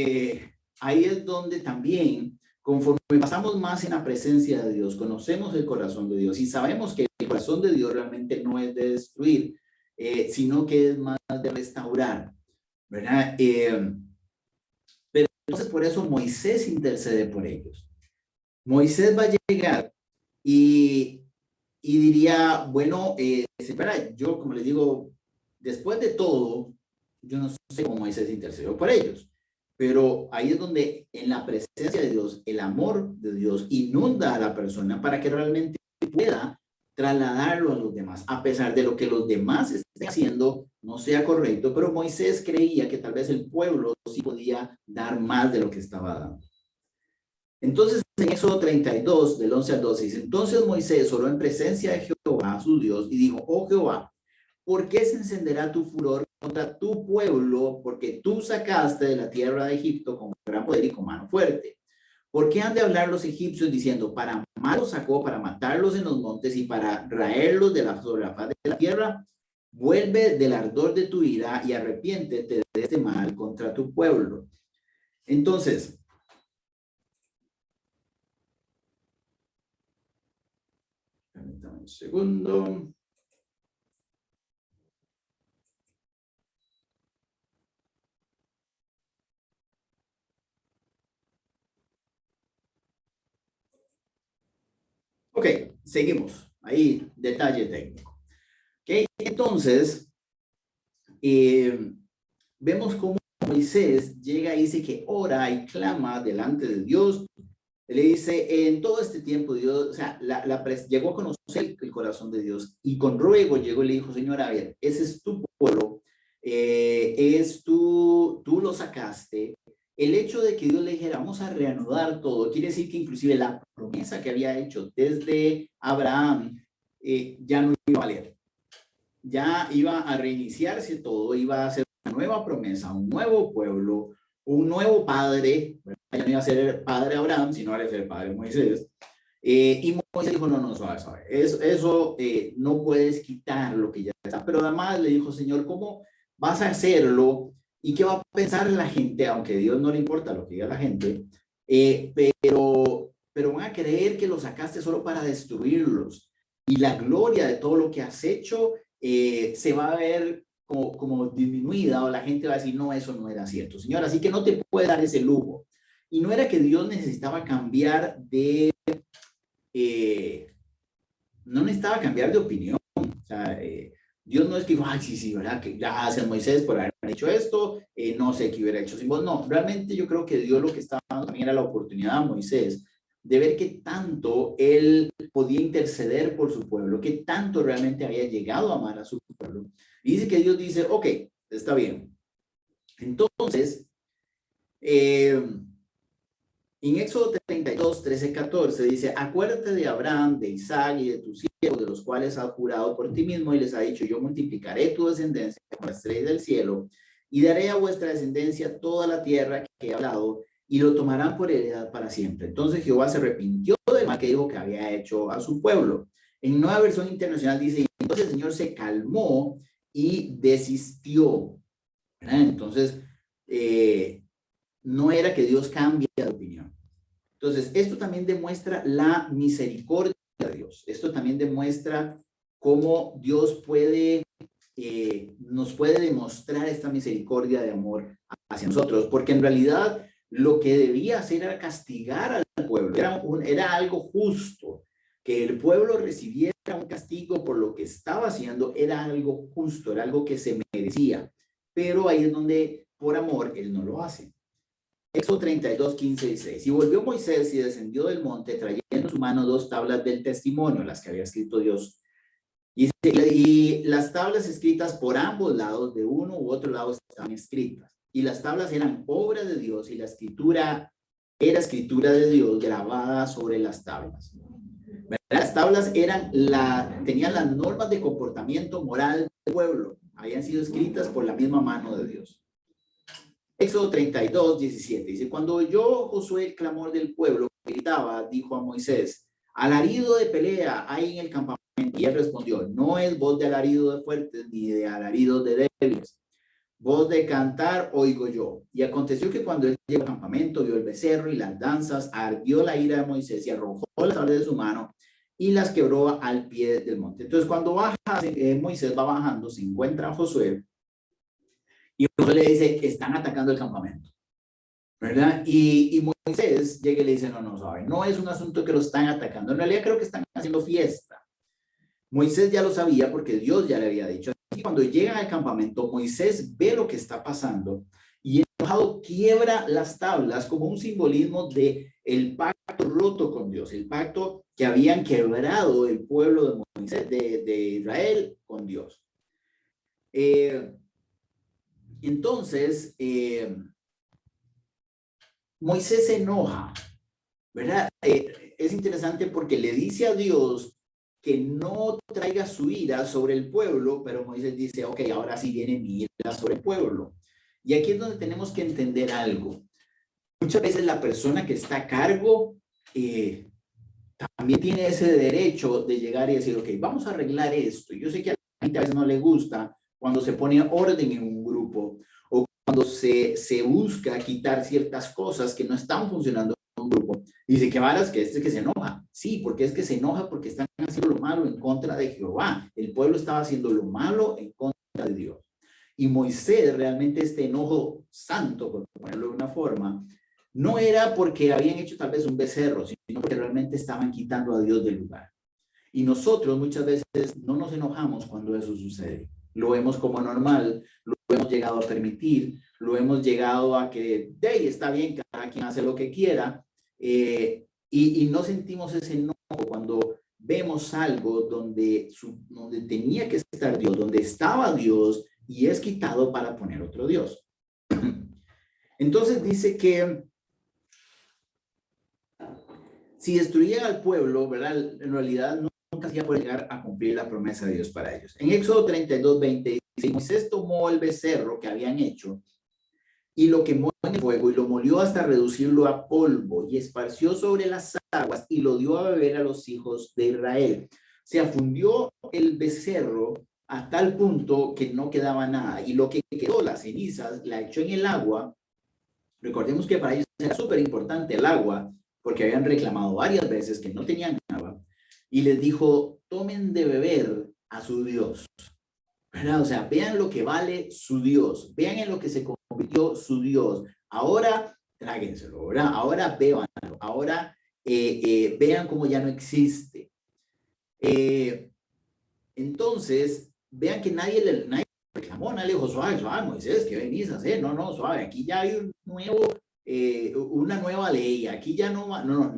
ahí es donde también, conforme pasamos más en la presencia de Dios, conocemos el corazón de Dios y sabemos que el corazón de Dios realmente no es de destruir, sino que es más de restaurar, ¿verdad? Pero entonces por eso Moisés intercede por ellos. Moisés va a llegar y diría, bueno, espera, yo como les digo, después de todo, yo no sé cómo Moisés intercedió por ellos, pero ahí es donde en la presencia de Dios, el amor de Dios inunda a la persona para que realmente pueda trasladarlo a los demás, a pesar de lo que los demás estén haciendo no sea correcto, pero Moisés creía que tal vez el pueblo sí podía dar más de lo que estaba dando. Entonces, en Éxodo 32, del 11 al 12, dice, entonces Moisés oró en presencia de Jehová, su Dios, y dijo, oh Jehová, ¿por qué se encenderá tu furor contra tu pueblo? Porque tú sacaste de la tierra de Egipto con gran poder y con mano fuerte. ¿Por qué han de hablar los egipcios diciendo, para matarlos sacó, para matarlos en los montes y para raerlos sobre la faz de la tierra? Vuelve del ardor de tu ira y arrepiéntete de este mal contra tu pueblo. Entonces, permítame un segundo. Ok, seguimos. Ahí, detalle técnico. Ok, entonces, vemos cómo Moisés llega y dice que ora y clama delante de Dios Él le dice, en todo este tiempo Dios, o sea, llegó a conocer el corazón de Dios y con ruego llegó y le dijo, Señor, a ver, ese es tu pueblo, tú lo sacaste. El hecho de que Dios le dijera, vamos a reanudar todo, quiere decir que inclusive la promesa que había hecho desde Abraham ya no iba a valer. Ya iba a reiniciarse todo, iba a ser una nueva promesa, un nuevo pueblo, un nuevo padre. Ya no iba a ser el padre Abraham, sino iba a ser el padre Moisés. Y Moisés dijo, no, suave. Eso no puedes quitar lo que ya está. Pero además le dijo, Señor, ¿cómo vas a hacerlo? ¿Y qué va a pensar la gente? Aunque a Dios no le importa lo que diga la gente, pero van a creer que los sacaste solo para destruirlos. Y la gloria de todo lo que has hecho se va a ver como disminuida, o la gente va a decir, no, eso no era cierto, Señor, así que no te puede dar ese lujo. Y no era que Dios necesitaba cambiar no necesitaba cambiar de opinión. O sea, Dios no es que dijo, ay, sí, ¿verdad? Que gracias Moisés por haber hecho esto, no sé qué hubiera hecho sin vos. No, realmente yo creo que Dios lo que estaba dando también era la oportunidad a Moisés de ver qué tanto él podía interceder por su pueblo, qué tanto realmente había llegado a amar a su pueblo. Y dice que Dios dice, ok, está bien. Entonces, en Éxodo 32, 13, 14 dice, acuérdate de Abraham, de Isaac y de tus hijos, de los cuales has jurado por ti mismo y les ha dicho, yo multiplicaré tu descendencia como la estrella del cielo y daré a vuestra descendencia toda la tierra que he hablado y lo tomarán por heredad para siempre. Entonces Jehová se arrepintió del mal que dijo que había hecho a su pueblo. En Nueva Versión Internacional dice, entonces el Señor se calmó y desistió. ¿Verdad? Entonces, no era que Dios cambie de opinión. Entonces, esto también demuestra la misericordia de Dios. Esto también demuestra cómo Dios nos puede demostrar esta misericordia de amor hacia nosotros, porque en realidad lo que debía hacer era castigar al pueblo. Era algo justo. Que el pueblo recibiera un castigo por lo que estaba haciendo era algo justo, era algo que se merecía. Pero ahí es donde, por amor, él no lo hace. Éxodo 32, 15 y 16. Y volvió Moisés y descendió del monte, trayendo en su mano 2 tablas del testimonio, las que había escrito Dios. Y las tablas escritas por ambos lados, de uno u otro lado, estaban escritas. Y las tablas eran obra de Dios y la escritura era escritura de Dios grabada sobre las tablas. Las tablas tenían las normas de comportamiento moral del pueblo. Habían sido escritas por la misma mano de Dios. Éxodo 32, 17. Dice, cuando oyó Josué el clamor del pueblo, gritaba, dijo a Moisés, alarido de pelea hay en el campamento. Y él respondió, no es voz de alarido de fuertes, ni de alarido de débiles. Voz de cantar oigo yo. Y aconteció que cuando él llegó al campamento, vio el becerro y las danzas, ardió la ira de Moisés y arrojó las tablas de su mano y las quebró al pie del monte. Entonces, cuando Moisés va bajando, se encuentra Josué, y Josué le dice, están atacando el campamento, ¿verdad? Y Moisés llega y le dice, no, sabe, no es un asunto que lo están atacando. En realidad creo que están haciendo fiesta. Moisés ya lo sabía porque Dios ya le había dicho. Y cuando llegan al campamento, Moisés ve lo que está pasando y enojado quiebra las tablas como un simbolismo de el pacto roto con Dios, el pacto que habían quebrado el pueblo de Moisés, de Israel con Dios. Entonces, Moisés se enoja, ¿verdad? Es interesante porque le dice a Dios que no traiga su ira sobre el pueblo, pero Moisés dice, ok, ahora sí viene mi ira sobre el pueblo. Y aquí es donde tenemos que entender algo. Muchas veces la persona que está a cargo también tiene ese derecho de llegar y decir, ok, vamos a arreglar esto. Yo sé que a la gente a veces no le gusta cuando se pone orden en un grupo o cuando se busca quitar ciertas cosas que no están funcionando en un grupo. Y dice, qué varas que que se enoja. Sí, porque es que se enoja porque están haciendo lo malo en contra de Jehová. El pueblo estaba haciendo lo malo en contra de Dios. Y Moisés, realmente este enojo santo, por ponerlo de una forma, no era porque habían hecho tal vez un becerro, sino porque realmente estaban quitando a Dios del lugar. Y nosotros muchas veces no nos enojamos cuando eso sucede. Lo vemos como normal, lo hemos llegado a permitir, lo hemos llegado a que, hey, está bien, cada quien hace lo que quiera, y no sentimos ese enojo cuando vemos algo donde tenía que estar Dios, donde estaba Dios y es quitado para poner otro Dios. Entonces dice que si destruían al pueblo, ¿verdad? En realidad nunca se iba a poder llegar a cumplir la promesa de Dios para ellos. En Éxodo 32:20 dice, Moisés tomó el becerro que habían hecho y lo quemó en el fuego y lo molió hasta reducirlo a polvo y esparció sobre las aguas y lo dio a beber a los hijos de Israel. Se afundió el becerro a tal punto que no quedaba nada y lo que quedó, las cenizas, la echó en el agua. Recordemos que para ellos era súper importante el agua porque habían reclamado varias veces que no tenían agua y les dijo, tomen de beber a su Dios. ¿Verdad? O sea, vean lo que vale su Dios, vean en lo que se convirtió su Dios. Ahora, tráguenselo, ¿verdad? Ahora bébanlo, ahora vean cómo ya no existe. Entonces, vean que nadie reclamó, nadie le dijo, suave, Moisés, ¿qué venís a hacer? No, suave, aquí ya hay una nueva ley, aquí ya no,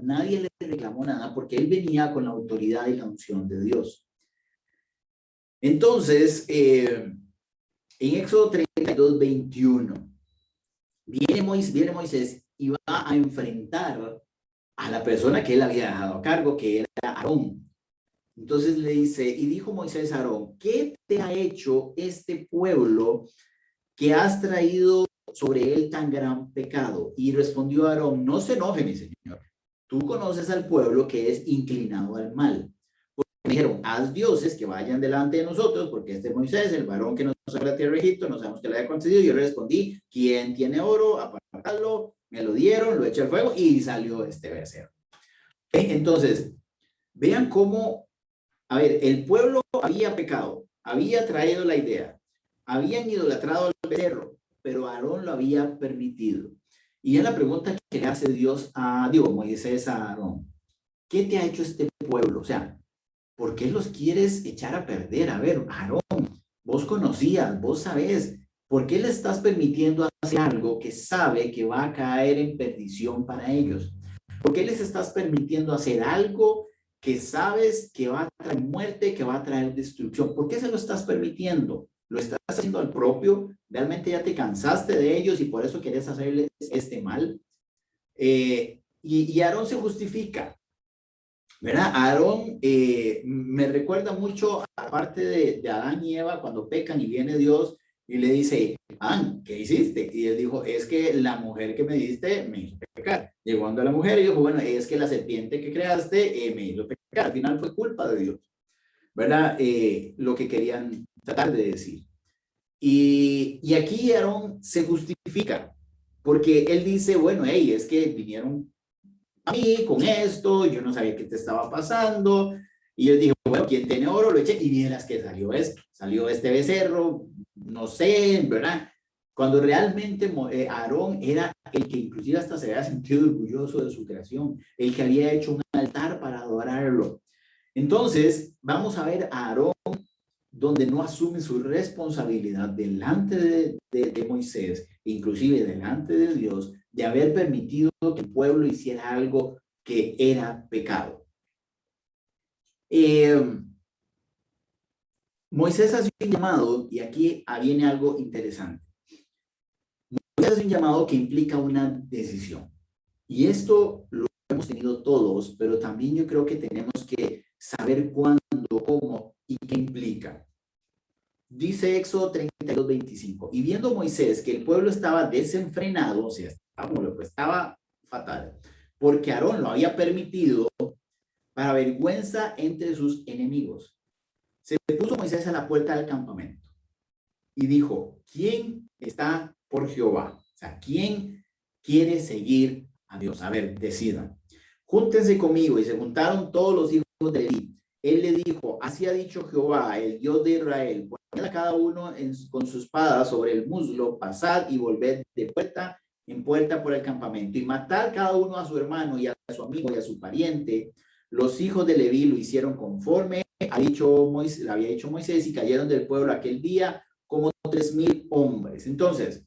nadie le reclamó nada porque él venía con la autoridad y la unción de Dios. Entonces, en Éxodo 32:21, viene Moisés y va a enfrentar a la persona que él había dejado a cargo, que era Aarón. Entonces le dice, y dijo Moisés a Aarón, ¿qué te ha hecho este pueblo que has traído sobre él tan gran pecado? Y respondió Aarón, no se enoje, mi señor. Tú conoces al pueblo que es inclinado al mal. Me dijeron, haz dioses que vayan delante de nosotros, porque este Moisés, el varón que nos sacó de la tierra de Egipto, no sabemos qué le haya concedido. Yo le respondí, ¿quién tiene oro? Apartadlo. Me lo dieron, lo eché al fuego y salió este becerro. Entonces, vean cómo, a ver, el pueblo había pecado, había traído la idea, habían idolatrado al becerro, pero Aarón lo había permitido. Y es la pregunta que le hace Moisés a Aarón, ¿qué te ha hecho este pueblo? O sea, ¿por qué los quieres echar a perder? A ver, Aarón, vos conocías, vos sabés, ¿por qué le estás permitiendo hacer algo que sabe que va a caer en perdición para ellos? ¿Por qué les estás permitiendo hacer algo que sabes que va a traer muerte, que va a traer destrucción? ¿Por qué se lo estás permitiendo? ¿Lo estás haciendo al propio? ¿Realmente ya te cansaste de ellos y por eso quieres hacerles este mal? Y Aarón se justifica. ¿Verdad? Aarón me recuerda mucho a parte de Adán y Eva cuando pecan y viene Dios y le dice, Adán, ¿qué hiciste? Y él dijo, es que la mujer que me diste me hizo pecar. Llegó a la mujer y dijo, bueno, es que la serpiente que creaste me hizo pecar. Al final fue culpa de Dios, ¿verdad? Lo que querían tratar de decir. Y aquí Aarón se justifica porque él dice, bueno, hey, es que vinieron a mí con esto, yo no sabía qué te estaba pasando, y él dijo, bueno, ¿quién tiene oro? Lo eché, y vieras que salió esto, salió este becerro, no sé, ¿verdad? Cuando realmente Aarón era el que inclusive hasta se había sentido orgulloso de su creación, el que había hecho un altar para adorarlo. Entonces, vamos a ver a Aarón donde no asume su responsabilidad delante de Moisés, inclusive delante de Dios, de haber permitido que el pueblo hiciera algo que era pecado. Moisés hace un llamado, y aquí viene algo interesante. Moisés hace un llamado que implica una decisión. Y esto lo hemos tenido todos, pero también yo creo que tenemos que saber cuándo, cómo y qué implica. Dice Éxodo 32:25, y viendo Moisés que el pueblo estaba desenfrenado, o sea, estaba fatal, porque Aarón lo había permitido para vergüenza entre sus enemigos. Se puso Moisés a la puerta del campamento y dijo, ¿quién está por Jehová? O sea, ¿quién quiere seguir a Dios? A ver, decidan. Júntense conmigo, y se juntaron todos los hijos de Leví. Él le dijo, así ha dicho Jehová, el Dios de Israel, poned a cada uno con su espada sobre el muslo, pasad y volved de puerta en puerta por el campamento, y matad cada uno a su hermano y a su amigo y a su pariente. Los hijos de Leví lo hicieron conforme había dicho Moisés, y cayeron del pueblo aquel día como 3,000 hombres. Entonces,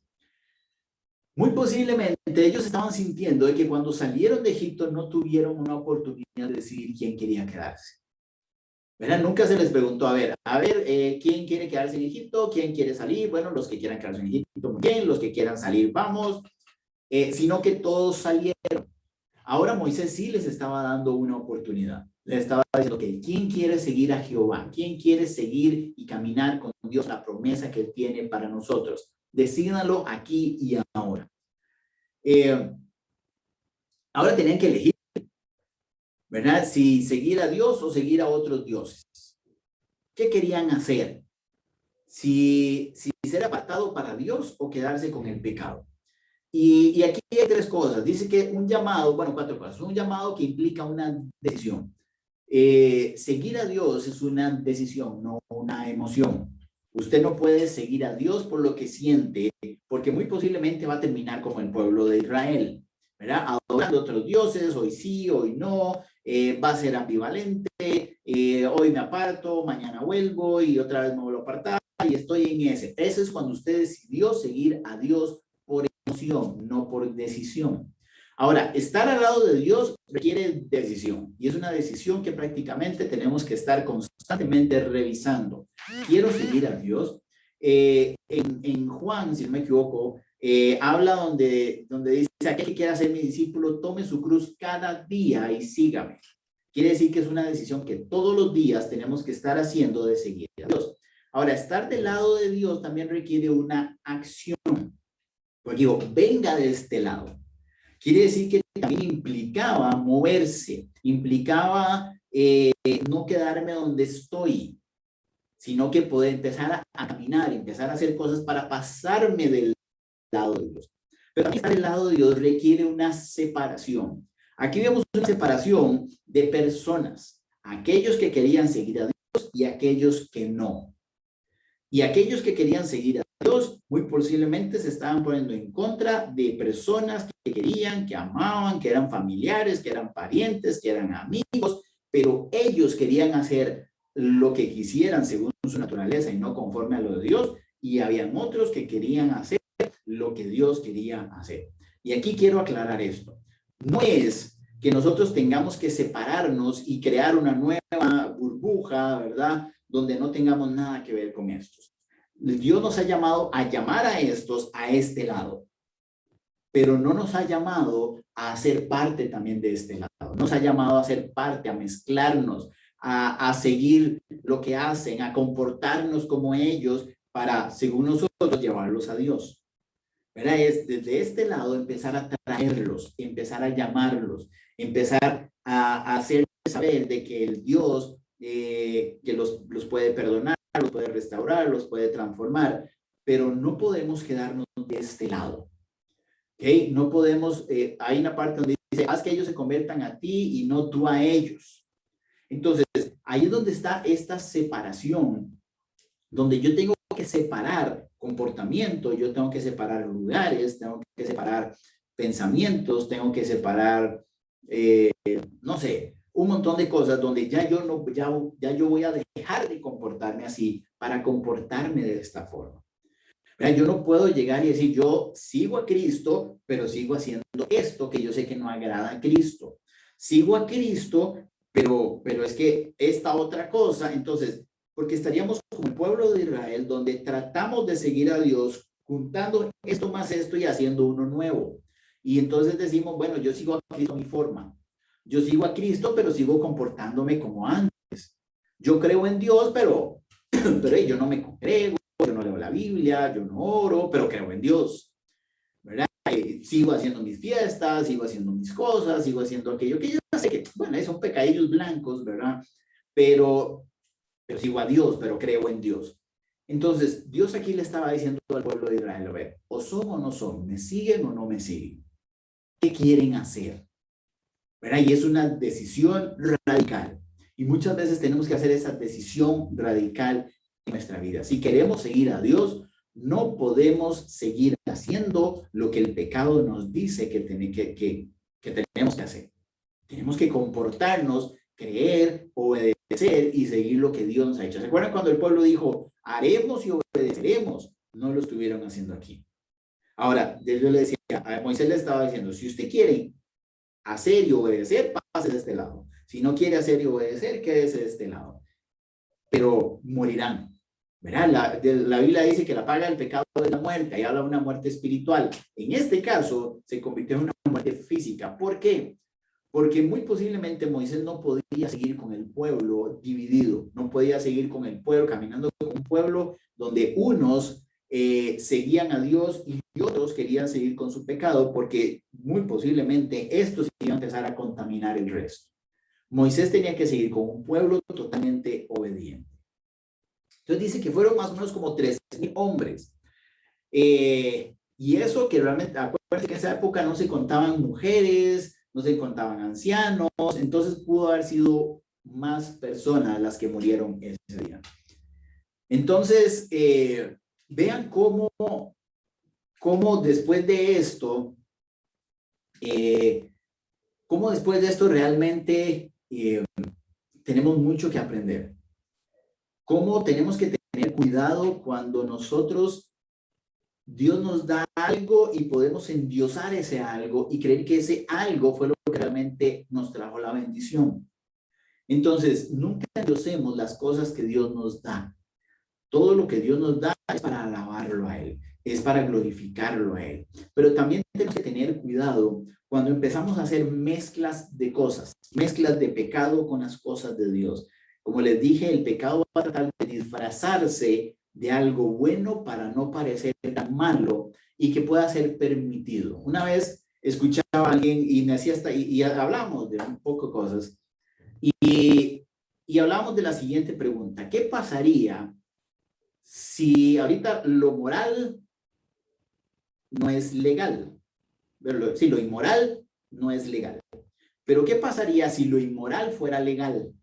Muy posiblemente ellos estaban sintiendo de que cuando salieron de Egipto no tuvieron una oportunidad de decidir quién quería quedarse. ¿Verdad? Nunca se les preguntó, ¿quién quiere quedarse en Egipto? ¿Quién quiere salir? Bueno, los que quieran quedarse en Egipto, muy bien, los que quieran salir, vamos. Sino que todos salieron. Ahora Moisés sí les estaba dando una oportunidad. Les estaba diciendo que ¿quién quiere seguir a Jehová? ¿Quién quiere seguir y caminar con Dios, la promesa que Él tiene para nosotros? Decídanlo aquí y ahora. Ahora tenían que elegir, ¿verdad? Si seguir a Dios o seguir a otros dioses. ¿Qué querían hacer? Si ser apartado para Dios o quedarse con el pecado. Y aquí hay tres cosas. Dice que un llamado, bueno, cuatro cosas. Un llamado que implica una decisión. Seguir a Dios es una decisión, no una emoción. Usted no puede seguir a Dios por lo que siente, porque muy posiblemente va a terminar como el pueblo de Israel, ¿verdad? Adorando otros dioses, hoy sí, hoy no, va a ser ambivalente, hoy me aparto, mañana vuelvo y otra vez me vuelvo a apartar y estoy en ese. Eso es cuando usted decidió seguir a Dios por emoción, no por decisión. Ahora, estar al lado de Dios requiere decisión y es una decisión que prácticamente tenemos que estar constantemente revisando. ¿Quiero seguir a Dios? En Juan, si no me equivoco, habla donde dice, aquel que quiera ser mi discípulo, tome su cruz cada día y sígame. Quiere decir que es una decisión que todos los días tenemos que estar haciendo de seguir a Dios. Ahora, estar del lado de Dios también requiere una acción. Porque digo, venga de este lado. Quiere decir que también implicaba moverse, implicaba no quedarme donde estoy, sino que poder empezar a caminar, empezar a hacer cosas para pasarme del lado de Dios. Pero también estar del lado de Dios requiere una separación. Aquí vemos una separación de personas, aquellos que querían seguir a Dios y aquellos que no. Y aquellos que querían seguir a Dios, muy posiblemente se estaban poniendo en contra de personas que querían, que amaban, que eran familiares, que eran parientes, que eran amigos, pero ellos querían hacer lo que quisieran según su naturaleza y no conforme a lo de Dios, y habían otros que querían hacer lo que Dios quería hacer. Y aquí quiero aclarar esto. No es que nosotros tengamos que separarnos y crear una nueva burbuja, ¿verdad? Donde no tengamos nada que ver con estos. Dios nos ha llamado a llamar a estos a este lado, pero no nos ha llamado a ser parte también de este lado. Nos ha llamado a ser parte, a mezclarnos, a seguir lo que hacen, a comportarnos como ellos para, según nosotros, llevarlos a Dios. ¿Verdad? Es desde este lado empezar a traerlos, empezar a llamarlos, empezar a hacer saber de que el Dios que los puede perdonar, los puede restaurar, los puede transformar, pero no podemos quedarnos de este lado. ¿Okay? No podemos, hay una parte donde dice, haz que ellos se conviertan a ti y no tú a ellos. Entonces, ahí es donde está esta separación, donde yo tengo que separar comportamiento, yo tengo que separar lugares, tengo que separar pensamientos, tengo que separar, no sé, un montón de cosas donde ya yo no, ya yo voy a dejar de comportarme así para comportarme de esta forma. ¿Verdad? Yo no puedo llegar y decir, yo sigo a Cristo, pero sigo haciendo esto que yo sé que no agrada a Cristo. Sigo a Cristo, pero es que esta otra cosa, entonces, porque estaríamos como el pueblo de Israel, donde tratamos de seguir a Dios, juntando esto más esto y haciendo uno nuevo. Y entonces decimos, bueno, yo sigo a Cristo a mi forma. Yo sigo a Cristo, pero sigo comportándome como antes. Yo creo en Dios, pero yo no me congrego, yo no leo la Biblia, yo no oro, pero creo en Dios. ¿Verdad? Sigo haciendo mis fiestas, sigo haciendo mis cosas, sigo haciendo aquello que yo sé que, bueno, son pecadillos blancos, ¿verdad? Pero sigo a Dios, pero creo en Dios. Entonces, Dios aquí le estaba diciendo al pueblo de Israel, a ver, o son o no son, me siguen o no me siguen. ¿Qué quieren hacer? ¿Verdad? Y es una decisión radical. Y muchas veces tenemos que hacer esa decisión radical en nuestra vida. Si queremos seguir a Dios, no podemos seguir haciendo lo que el pecado nos dice que tenemos que hacer. Tenemos que comportarnos, creer, obedecer y seguir lo que Dios nos ha hecho. ¿Se acuerdan cuando el pueblo dijo, haremos y obedeceremos? No lo estuvieron haciendo aquí. Ahora, Dios le decía, a Moisés le estaba diciendo, si usted quiere hacer y obedecer, pase de este lado. Si no quiere hacer y obedecer, quédese de este lado. Pero morirán. ¿Verdad? La Biblia dice que la paga del pecado es la muerte. Ahí habla de una muerte espiritual. En este caso, se convirtió en una muerte física. ¿Por qué? Porque muy posiblemente Moisés no podía seguir con el pueblo dividido. No podía seguir con el pueblo, caminando con un pueblo donde unos seguían a Dios y otros querían seguir con su pecado, porque muy posiblemente estos iban a empezar a contaminar el resto. Moisés tenía que seguir con un pueblo totalmente obediente. Entonces dice que fueron más o menos como 3,000 hombres. Y eso que realmente, acuérdense que en esa época no se contaban mujeres, no se contaban ancianos, entonces pudo haber sido más personas las que murieron ese día. Entonces, vean cómo después de esto, realmente tenemos mucho que aprender. Cómo tenemos que tener cuidado cuando Dios nos da algo y podemos endiosar ese algo y creer que ese algo fue lo que realmente nos trajo la bendición. Entonces, nunca endiosemos las cosas que Dios nos da. Todo lo que Dios nos da es para alabarlo a Él, es para glorificarlo a Él. Pero también tenemos que tener cuidado cuando empezamos a hacer mezclas de cosas, mezclas de pecado con las cosas de Dios. Como les dije, el pecado va a tratar de disfrazarse de algo bueno para no parecer tan malo y que pueda ser permitido. Una vez escuchaba a alguien y me hacía y hablamos de un poco de cosas y hablamos de la siguiente pregunta: ¿qué pasaría si ahorita lo moral no es legal? Si lo inmoral no es legal. Pero ¿qué pasaría si lo inmoral fuera legal?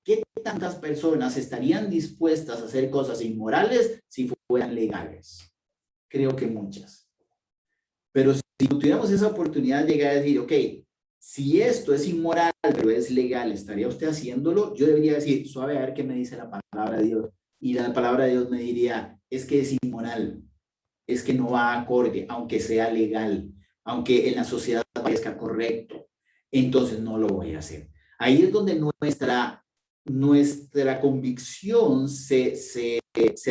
¿Qué tantas personas estarían dispuestas a hacer cosas inmorales si fueran legales? Creo que muchas. Pero si tuviéramos esa oportunidad de llegar a decir, ok, si esto es inmoral, pero es legal, ¿estaría usted haciéndolo? Yo debería decir, suave, a ver qué me dice la palabra de Dios. Y la palabra de Dios me diría, es que es inmoral, es que no va acorde, aunque sea legal, aunque en la sociedad parezca correcto, entonces no lo voy a hacer. Ahí es donde nuestra convicción se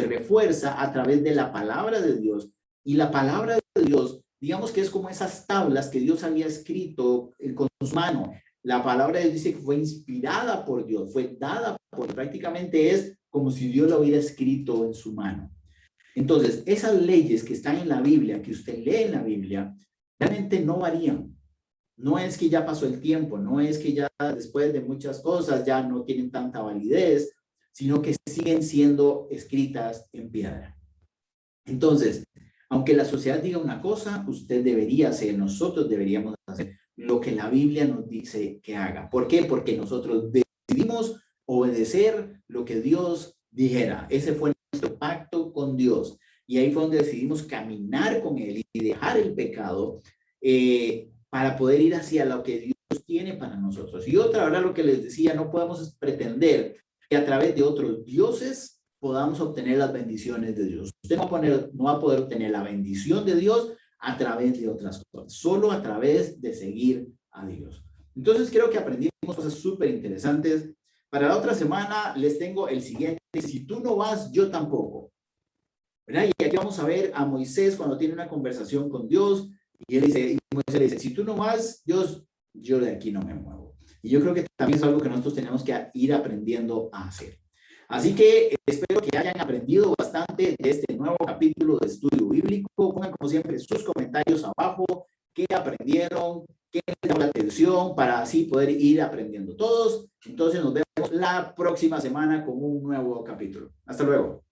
refuerza a través de la palabra de Dios. Y la palabra de Dios, digamos que es como esas tablas que Dios había escrito con su mano. La palabra de Dios dice que fue inspirada por Dios, fue dada por, prácticamente es como si Dios lo hubiera escrito en su mano. Entonces, esas leyes que están en la Biblia, que usted lee en la Biblia, realmente no varían. No es que ya pasó el tiempo, no es que ya después de muchas cosas ya no tienen tanta validez, sino que siguen siendo escritas en piedra. Entonces, aunque la sociedad diga una cosa, usted debería hacer, nosotros deberíamos hacer lo que la Biblia nos dice que haga. ¿Por qué? Porque nosotros decidimos obedecer lo que Dios dijera. Ese fue nuestro pacto con Dios. Y ahí fue donde decidimos caminar con Él y dejar el pecado para poder ir hacia lo que Dios tiene para nosotros. Y otra, ahora lo que les decía, no podemos pretender que a través de otros dioses podamos obtener las bendiciones de Dios. Usted no va a poder obtener la bendición de Dios a través de otras cosas, solo a través de seguir a Dios. Entonces creo que aprendimos cosas súper interesantes. Para la otra semana les tengo el siguiente: si tú no vas, yo tampoco. ¿Verdad? Y aquí vamos a ver a Moisés cuando tiene una conversación con Dios y Moisés le dice, si tú no vas, Dios, yo de aquí no me muevo. Y yo creo que también es algo que nosotros tenemos que ir aprendiendo a hacer. Así que espero que hayan aprendido bastante de este nuevo capítulo de estudio bíblico. Pongan como siempre sus comentarios abajo, qué aprendieron, qué les llamó la atención, para así poder ir aprendiendo todos. Entonces nos vemos la próxima semana con un nuevo capítulo. Hasta luego.